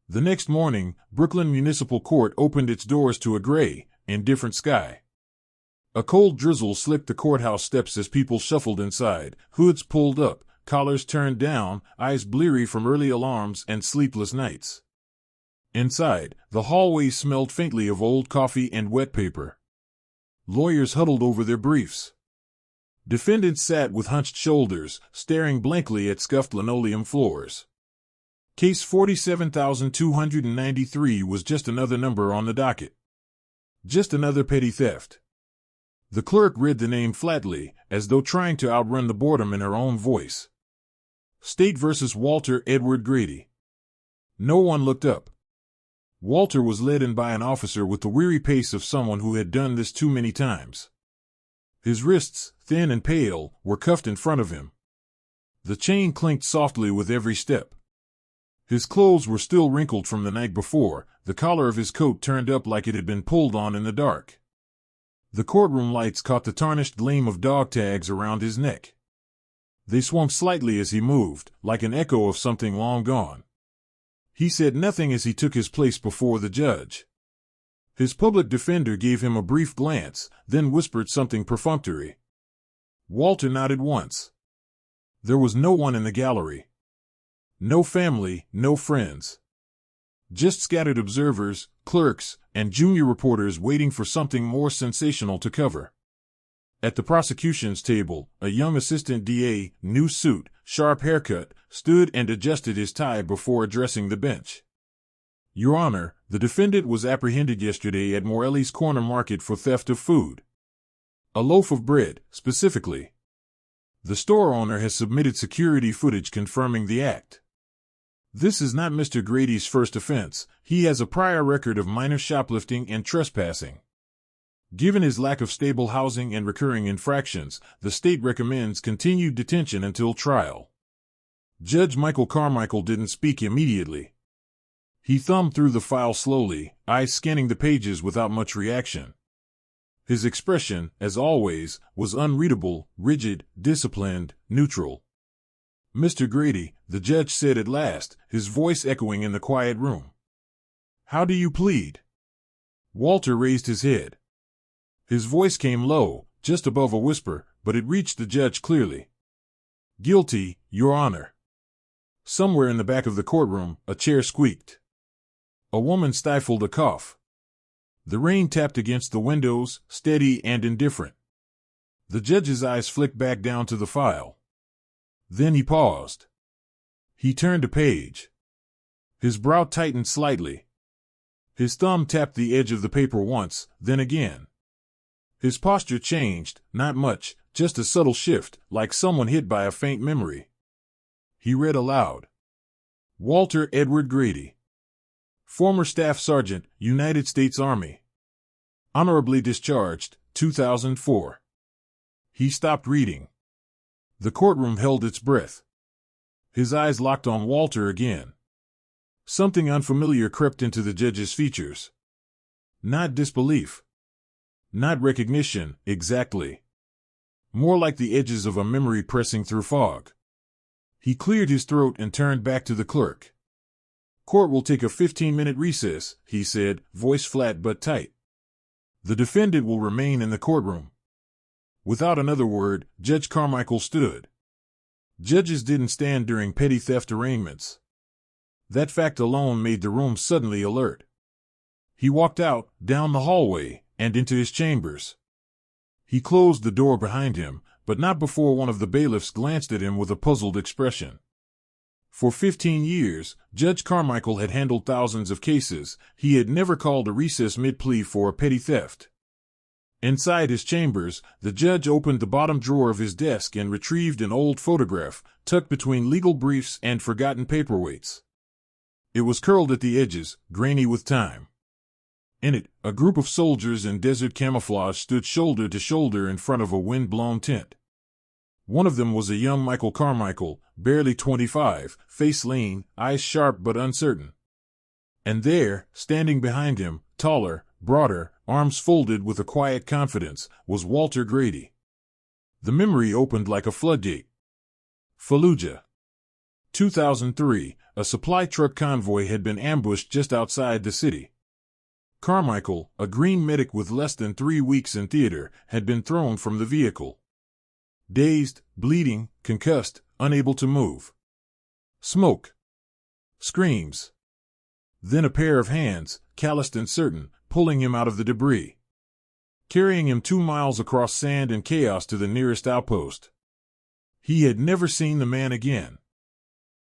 The next morning, Brooklyn Municipal Court opened its doors to a gray, indifferent sky. A cold drizzle slicked the courthouse steps as people shuffled inside, hoods pulled up, collars turned down, eyes bleary from early alarms and sleepless nights. Inside, the hallways smelled faintly of old coffee and wet paper. Lawyers huddled over their briefs. Defendants sat with hunched shoulders, staring blankly at scuffed linoleum floors. Case 47,293 was just another number on the docket. Just another petty theft. The clerk read the name flatly, as though trying to outrun the boredom in her own voice. State versus Walter Edward Grady. No one looked up. Walter was led in by an officer with the weary pace of someone who had done this too many times. His wrists, thin and pale, were cuffed in front of him. The chain clinked softly with every step. His clothes were still wrinkled from the night before, the collar of his coat turned up like it had been pulled on in the dark. The courtroom lights caught the tarnished gleam of dog tags around his neck. They swung slightly as he moved, like an echo of something long gone. He said nothing as he took his place before the judge. His public defender gave him a brief glance, then whispered something perfunctory. Walter nodded once. There was no one in the gallery. No family, no friends. Just scattered observers, clerks, and junior reporters waiting for something more sensational to cover. At the prosecution's table, a young assistant DA, new suit, sharp haircut, stood and adjusted his tie before addressing the bench. Your Honor, the defendant was apprehended yesterday at Morelli's Corner Market for theft of food. A loaf of bread, specifically. The store owner has submitted security footage confirming the act. This is not Mr. Grady's first offense. He has a prior record of minor shoplifting and trespassing. Given his lack of stable housing and recurring infractions, the state recommends continued detention until trial. Judge Michael Carmichael didn't speak immediately. He thumbed through the file slowly, eyes scanning the pages without much reaction. His expression, as always, was unreadable, rigid, disciplined, neutral. Mr. Grady, the judge said at last, his voice echoing in the quiet room. How do you plead? Walter raised his head. His voice came low, just above a whisper, but it reached the judge clearly. Guilty, Your Honor. Somewhere in the back of the courtroom, a chair squeaked. A woman stifled a cough. The rain tapped against the windows, steady and indifferent. The judge's eyes flicked back down to the file. Then he paused. He turned a page. His brow tightened slightly. His thumb tapped the edge of the paper once, then again. His posture changed, not much, just a subtle shift, like someone hit by a faint memory. He read aloud. Walter Edward Grady. Former Staff Sergeant, United States Army. Honorably discharged, 2004. He stopped reading. The courtroom held its breath. His eyes locked on Walter again. Something unfamiliar crept into the judge's features. Not disbelief. Not recognition, exactly. More like the edges of a memory pressing through fog. He cleared his throat and turned back to the clerk. Court will take a 15-minute recess, he said, voice flat but tight. The defendant will remain in the courtroom. Without another word, Judge Carmichael stood. Judges didn't stand during petty theft arraignments. That fact alone made the room suddenly alert. He walked out, down the hallway, and into his chambers. He closed the door behind him, but not before one of the bailiffs glanced at him with a puzzled expression. For 15 years, Judge Carmichael had handled thousands of cases. He had never called a recess mid-plea for a petty theft. Inside his chambers, the judge opened the bottom drawer of his desk and retrieved an old photograph, tucked between legal briefs and forgotten paperweights. It was curled at the edges, grainy with time. In it, a group of soldiers in desert camouflage stood shoulder to shoulder in front of a wind-blown tent. One of them was a young Michael Carmichael, barely 25, face lean, eyes sharp but uncertain. And there, standing behind him, taller, broader, arms folded with a quiet confidence, was Walter Grady. The memory opened like a floodgate. Fallujah. 2003, a supply truck convoy had been ambushed just outside the city. Carmichael, a green medic with less than 3 weeks in theater, had been thrown from the vehicle. Dazed, bleeding, concussed, unable to move. Smoke. Screams. Then a pair of hands, calloused and certain, pulling him out of the debris. Carrying him 2 miles across sand and chaos to the nearest outpost. He had never seen the man again.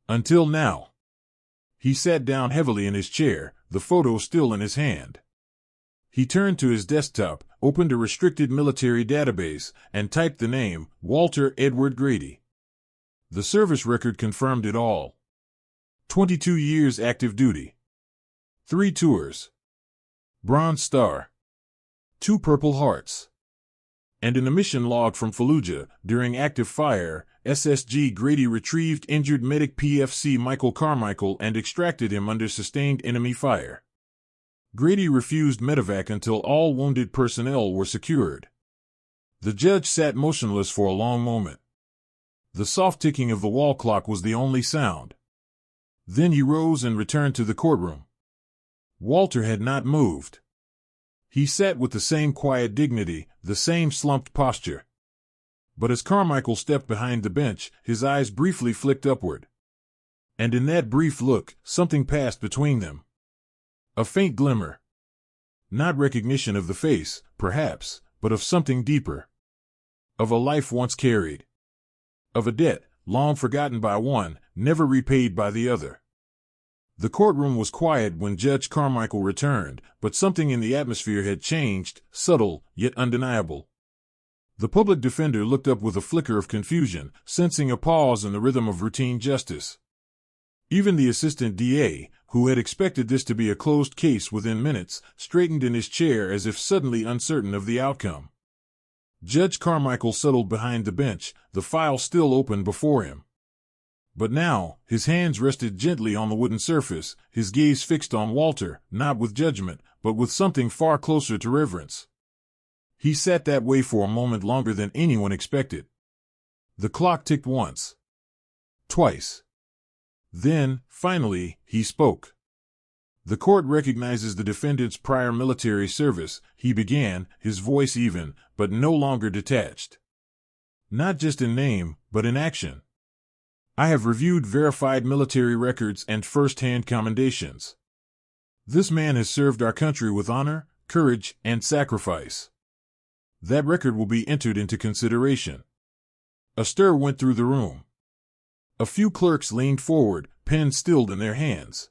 Until now. He sat down heavily in his chair, the photo still in his hand. He turned to his desktop, opened a restricted military database, and typed the name, Walter Edward Grady. The service record confirmed it all. 22 years active duty. 3 tours. Bronze Star. 2 Purple Hearts. And in a mission log from Fallujah, during active fire, SSG Grady retrieved injured medic PFC Michael Carmichael and extracted him under sustained enemy fire. Grady refused medevac until all wounded personnel were secured. The judge sat motionless for a long moment. The soft ticking of the wall clock was the only sound. Then he rose and returned to the courtroom. Walter had not moved. He sat with the same quiet dignity, the same slumped posture. But as Carmichael stepped behind the bench, his eyes briefly flicked upward. And in that brief look, something passed between them. A faint glimmer. Not recognition of the face, perhaps, but of something deeper. Of a life once carried. Of a debt, long forgotten by one, never repaid by the other. The courtroom was quiet when Judge Carmichael returned, but something in the atmosphere had changed, subtle, yet undeniable. The public defender looked up with a flicker of confusion, sensing a pause in the rhythm of routine justice. Even the assistant DA, who had expected this to be a closed case within minutes, straightened in his chair as if suddenly uncertain of the outcome. Judge Carmichael settled behind the bench, the file still open before him. But now, his hands rested gently on the wooden surface, his gaze fixed on Walter, not with judgment, but with something far closer to reverence. He sat that way for a moment longer than anyone expected. The clock ticked once. Twice. Then, finally, he spoke. The court recognizes the defendant's prior military service, he began, his voice even, but no longer detached. Not just in name, but in action. I have reviewed verified military records and first-hand commendations. This man has served our country with honor, courage, and sacrifice. That record will be entered into consideration. A stir went through the room. A few clerks leaned forward, pens stilled in their hands.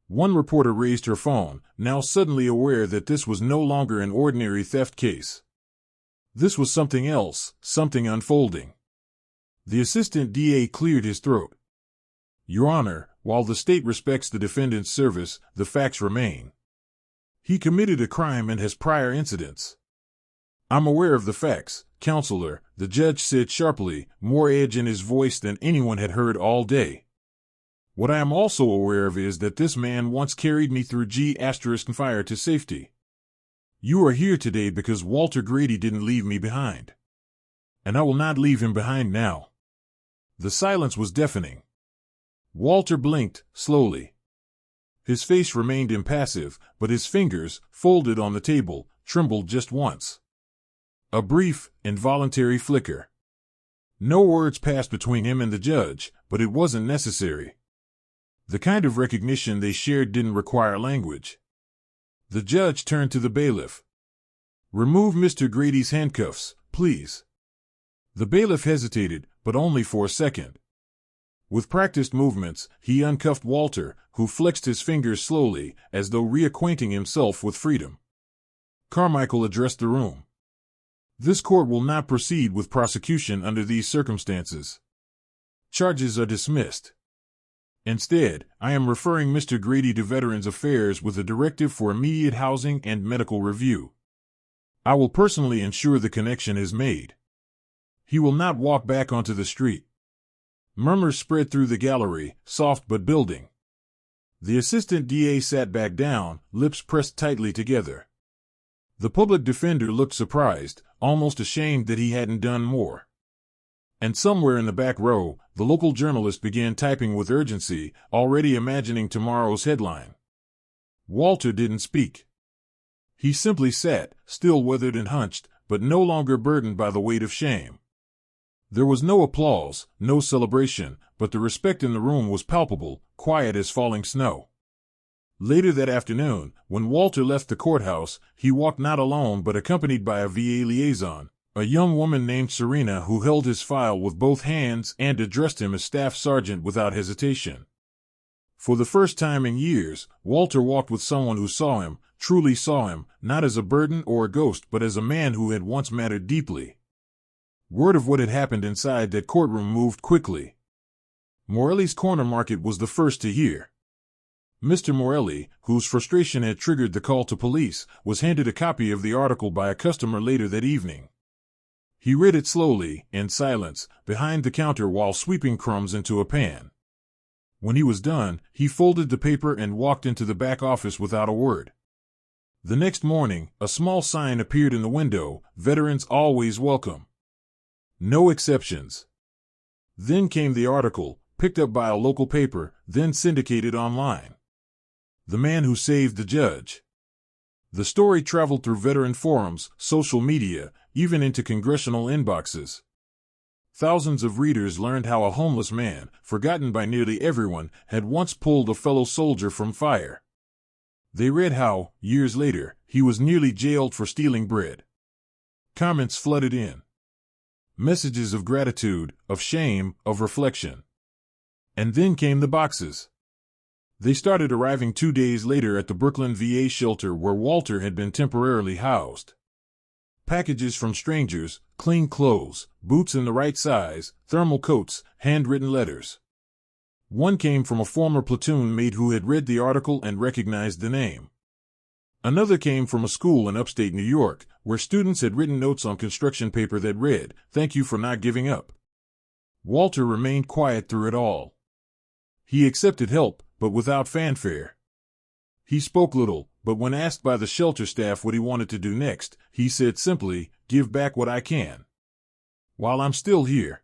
One reporter raised her phone, now suddenly aware that this was no longer an ordinary theft case. This was something else, something unfolding. The assistant DA cleared his throat. Your Honor, while the state respects the defendant's service, the facts remain. He committed a crime and has prior incidents. I'm aware of the facts, Counselor, the judge said sharply, more edge in his voice than anyone had heard all day. What I am also aware of is that this man once carried me through G*fire to safety. You are here today because Walter Grady didn't leave me behind. And I will not leave him behind now. The silence was deafening. Walter blinked, slowly. His face remained impassive, but his fingers, folded on the table, trembled just once. A brief, involuntary flicker. No words passed between him and the judge, but it wasn't necessary. The kind of recognition they shared didn't require language. The judge turned to the bailiff. Remove Mr. Grady's handcuffs, please. The bailiff hesitated, but only for a second. With practiced movements, he uncuffed Walter, who flexed his fingers slowly, as though reacquainting himself with freedom. Carmichael addressed the room. This court will not proceed with prosecution under these circumstances. Charges are dismissed. Instead, I am referring Mr. Grady to Veterans Affairs with a directive for immediate housing and medical review. I will personally ensure the connection is made. He will not walk back onto the street. Murmurs spread through the gallery, soft but building. The assistant DA sat back down, lips pressed tightly together. The public defender looked surprised, almost ashamed that he hadn't done more. And somewhere in the back row, the local journalist began typing with urgency, already imagining tomorrow's headline. Walter didn't speak. He simply sat, still withered and hunched, but no longer burdened by the weight of shame. There was no applause, no celebration, but the respect in the room was palpable, quiet as falling snow. Later that afternoon, when Walter left the courthouse, he walked not alone but accompanied by a VA liaison, a young woman named Serena who held his file with both hands and addressed him as Staff Sergeant without hesitation. For the first time in years, Walter walked with someone who saw him, truly saw him, not as a burden or a ghost but as a man who had once mattered deeply. Word of what had happened inside that courtroom moved quickly. Morelli's corner market was the first to hear. Mr. Morelli, whose frustration had triggered the call to police, was handed a copy of the article by a customer later that evening. He read it slowly, in silence, behind the counter while sweeping crumbs into a pan. When he was done, he folded the paper and walked into the back office without a word. The next morning, a small sign appeared in the window, "Veterans always welcome. No exceptions." Then came the article, picked up by a local paper, then syndicated online. The man who saved the judge. The story traveled through veteran forums, social media, even into congressional inboxes. Thousands of readers learned how a homeless man, forgotten by nearly everyone, had once pulled a fellow soldier from fire. They read how, years later, he was nearly jailed for stealing bread. Comments flooded in. Messages of gratitude, of shame, of reflection. And then came the boxes. They started arriving 2 days later at the Brooklyn VA shelter where Walter had been temporarily housed. Packages from strangers, clean clothes, boots in the right size, thermal coats, handwritten letters. One came from a former platoon mate who had read the article and recognized the name. Another came from a school in upstate New York, where students had written notes on construction paper that read, "Thank you for not giving up." Walter remained quiet through it all. He accepted help, but without fanfare. He spoke little, but when asked by the shelter staff what he wanted to do next, he said simply, "Give back what I can. While I'm still here."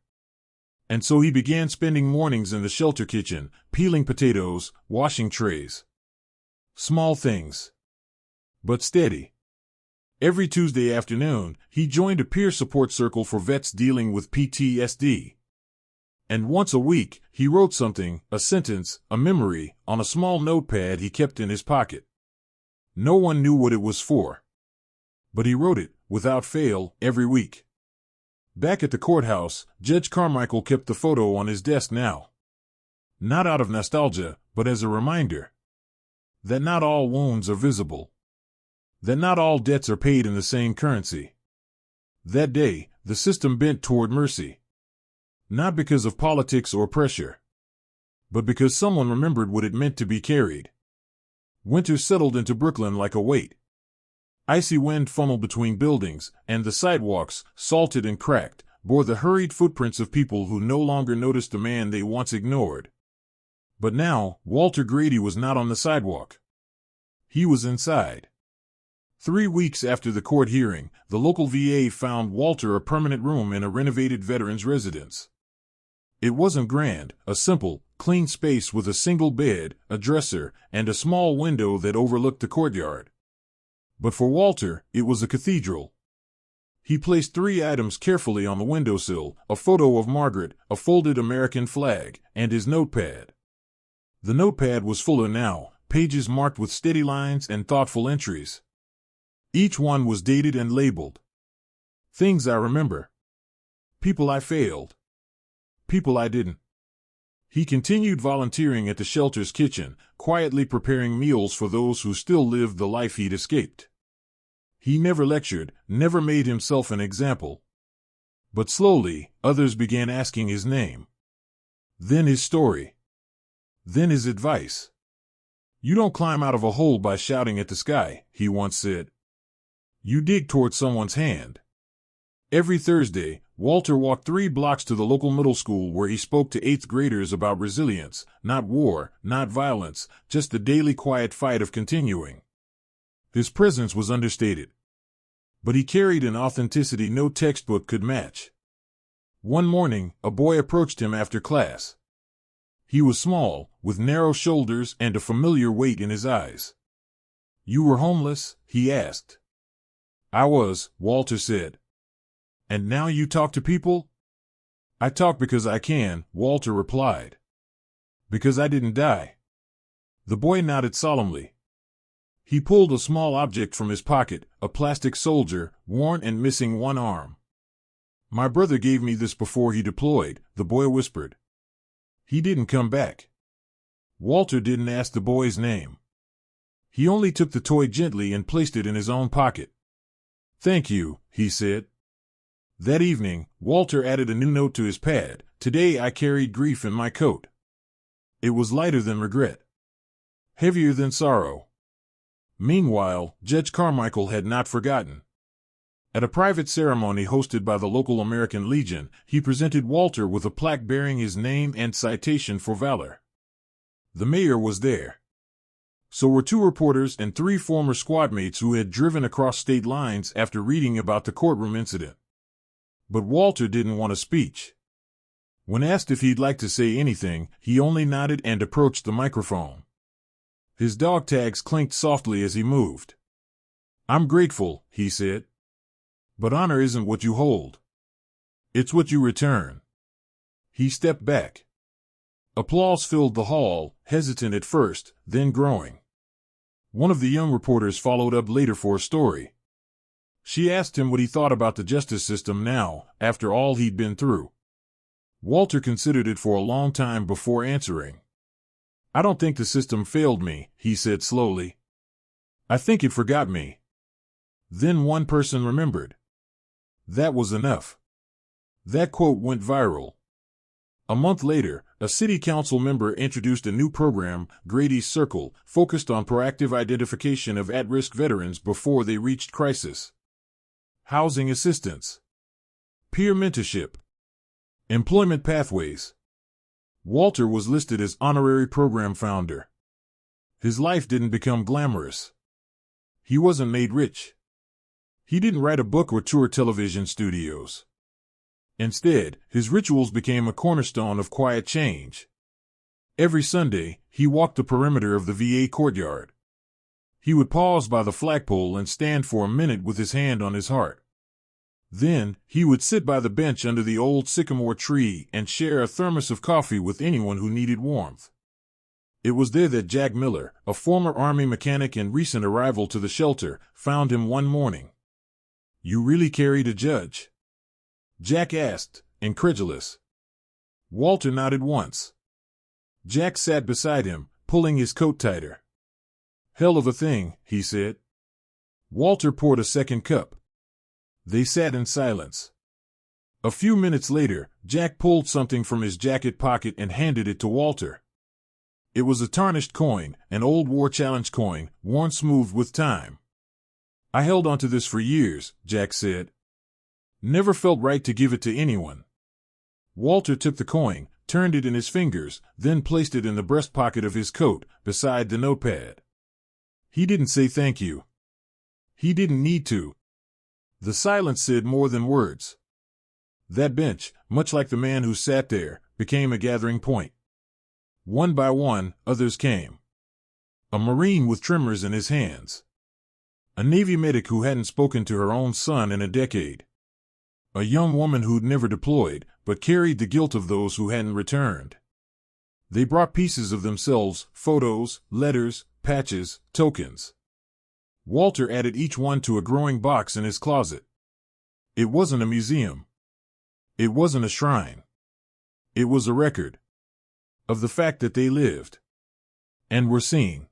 And so he began spending mornings in the shelter kitchen, peeling potatoes, washing trays. Small things. But steady. Every Tuesday afternoon, he joined a peer support circle for vets dealing with PTSD. And once a week, he wrote something, a sentence, a memory, on a small notepad he kept in his pocket. No one knew what it was for. But he wrote it, without fail, every week. Back at the courthouse, Judge Carmichael kept the photo on his desk now. Not out of nostalgia, but as a reminder. That not all wounds are visible. That not all debts are paid in the same currency. That day, the system bent toward mercy. Not because of politics or pressure, but because someone remembered what it meant to be carried. Winter settled into Brooklyn like a weight. Icy wind funneled between buildings, and the sidewalks, salted and cracked, bore the hurried footprints of people who no longer noticed the man they once ignored. But now, Walter Grady was not on the sidewalk. He was inside. 3 weeks after the court hearing, the local VA found Walter a permanent room in a renovated veterans' residence. It wasn't grand, a simple, clean space with a single bed, a dresser, and a small window that overlooked the courtyard. But for Walter, it was a cathedral. He placed 3 items carefully on the windowsill, a photo of Margaret, a folded American flag, and his notepad. The notepad was fuller now, pages marked with steady lines and thoughtful entries. Each one was dated and labeled. Things I remember. People I failed. People I didn't. He continued volunteering at the shelter's kitchen, quietly preparing meals for those who still lived the life he'd escaped. He never lectured, never made himself an example. But slowly, others began asking his name. Then his story. Then his advice. "You don't climb out of a hole by shouting at the sky," he once said. "You dig toward someone's hand." Every Thursday, Walter walked 3 blocks to the local middle school where he spoke to 8th graders about resilience, not war, not violence, just the daily quiet fight of continuing. His presence was understated. But he carried an authenticity no textbook could match. One morning, a boy approached him after class. He was small, with narrow shoulders and a familiar weight in his eyes. "You were homeless?" he asked. "I was," Walter said. "And now you talk to people?" "I talk because I can," Walter replied. "Because I didn't die." The boy nodded solemnly. He pulled a small object from his pocket, a plastic soldier, worn and missing one arm. "My brother gave me this before he deployed," the boy whispered. "He didn't come back." Walter didn't ask the boy's name. He only took the toy gently and placed it in his own pocket. "Thank you," he said. That evening, Walter added a new note to his pad. "Today I carried grief in my coat." It was lighter than regret, heavier than sorrow. Meanwhile, Judge Carmichael had not forgotten. At a private ceremony hosted by the local American Legion, he presented Walter with a plaque bearing his name and citation for valor. The mayor was there. So were 2 reporters and 3 former squadmates who had driven across state lines after reading about the courtroom incident. But Walter didn't want a speech. When asked if he'd like to say anything, he only nodded and approached the microphone. His dog tags clinked softly as he moved. "I'm grateful," he said. "But honor isn't what you hold. It's what you return." He stepped back. Applause filled the hall, hesitant at first, then growing. One of the young reporters followed up later for a story. She asked him what he thought about the justice system now, after all he'd been through. Walter considered it for a long time before answering. "I don't think the system failed me," he said slowly. "I think it forgot me." Then one person remembered. That was enough. That quote went viral. A month later, a city council member introduced a new program, Grady's Circle, focused on proactive identification of at-risk veterans before they reached crisis. Housing assistance, peer mentorship, employment pathways. Walter was listed as honorary program founder. His life didn't become glamorous. He wasn't made rich. He didn't write a book or tour television studios. Instead, his rituals became a cornerstone of quiet change. Every Sunday, he walked the perimeter of the VA courtyard. He would pause by the flagpole and stand for a minute with his hand on his heart. Then, he would sit by the bench under the old sycamore tree and share a thermos of coffee with anyone who needed warmth. It was there that Jack Miller, a former Army mechanic and recent arrival to the shelter, found him one morning. "You really carried a judge?" Jack asked, incredulous. Walter nodded once. Jack sat beside him, pulling his coat tighter. "Hell of a thing," he said. Walter poured a second cup. They sat in silence. A few minutes later, Jack pulled something from his jacket pocket and handed it to Walter. It was a tarnished coin, an old War Challenge coin, worn smooth with time. "I held onto this for years," Jack said. "Never felt right to give it to anyone." Walter took the coin, turned it in his fingers, then placed it in the breast pocket of his coat, beside the notepad. He didn't say thank you. He didn't need to. The silence said more than words. That bench, much like the man who sat there, became a gathering point. One by one, others came. A Marine with tremors in his hands. A Navy medic who hadn't spoken to her own son in a decade. A young woman who'd never deployed, but carried the guilt of those who hadn't returned. They brought pieces of themselves, photos, letters, patches, tokens. Walter added each one to a growing box in his closet. It wasn't a museum. It wasn't a shrine. It was a record of the fact that they lived and were seen.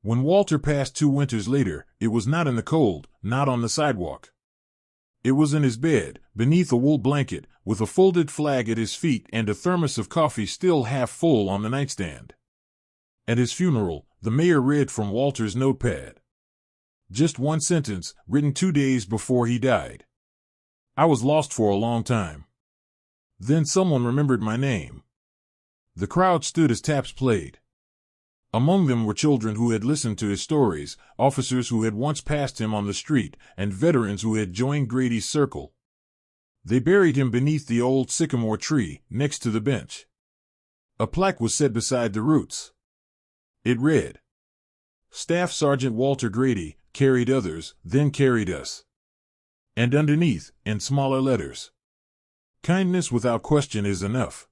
When Walter passed 2 winters later, it was not in the cold, not on the sidewalk. It was in his bed, beneath a wool blanket, with a folded flag at his feet and a thermos of coffee still half full on the nightstand. At his funeral, the mayor read from Walter's notepad. Just one sentence, written 2 days before he died. "I was lost for a long time. Then someone remembered my name." The crowd stood as taps played. Among them were children who had listened to his stories, officers who had once passed him on the street, and veterans who had joined Grady's Circle. They buried him beneath the old sycamore tree, next to the bench. A plaque was set beside the roots. It read, "Staff Sergeant Walter Grady, carried others, then carried us." And underneath, in smaller letters, "Kindness without question is enough."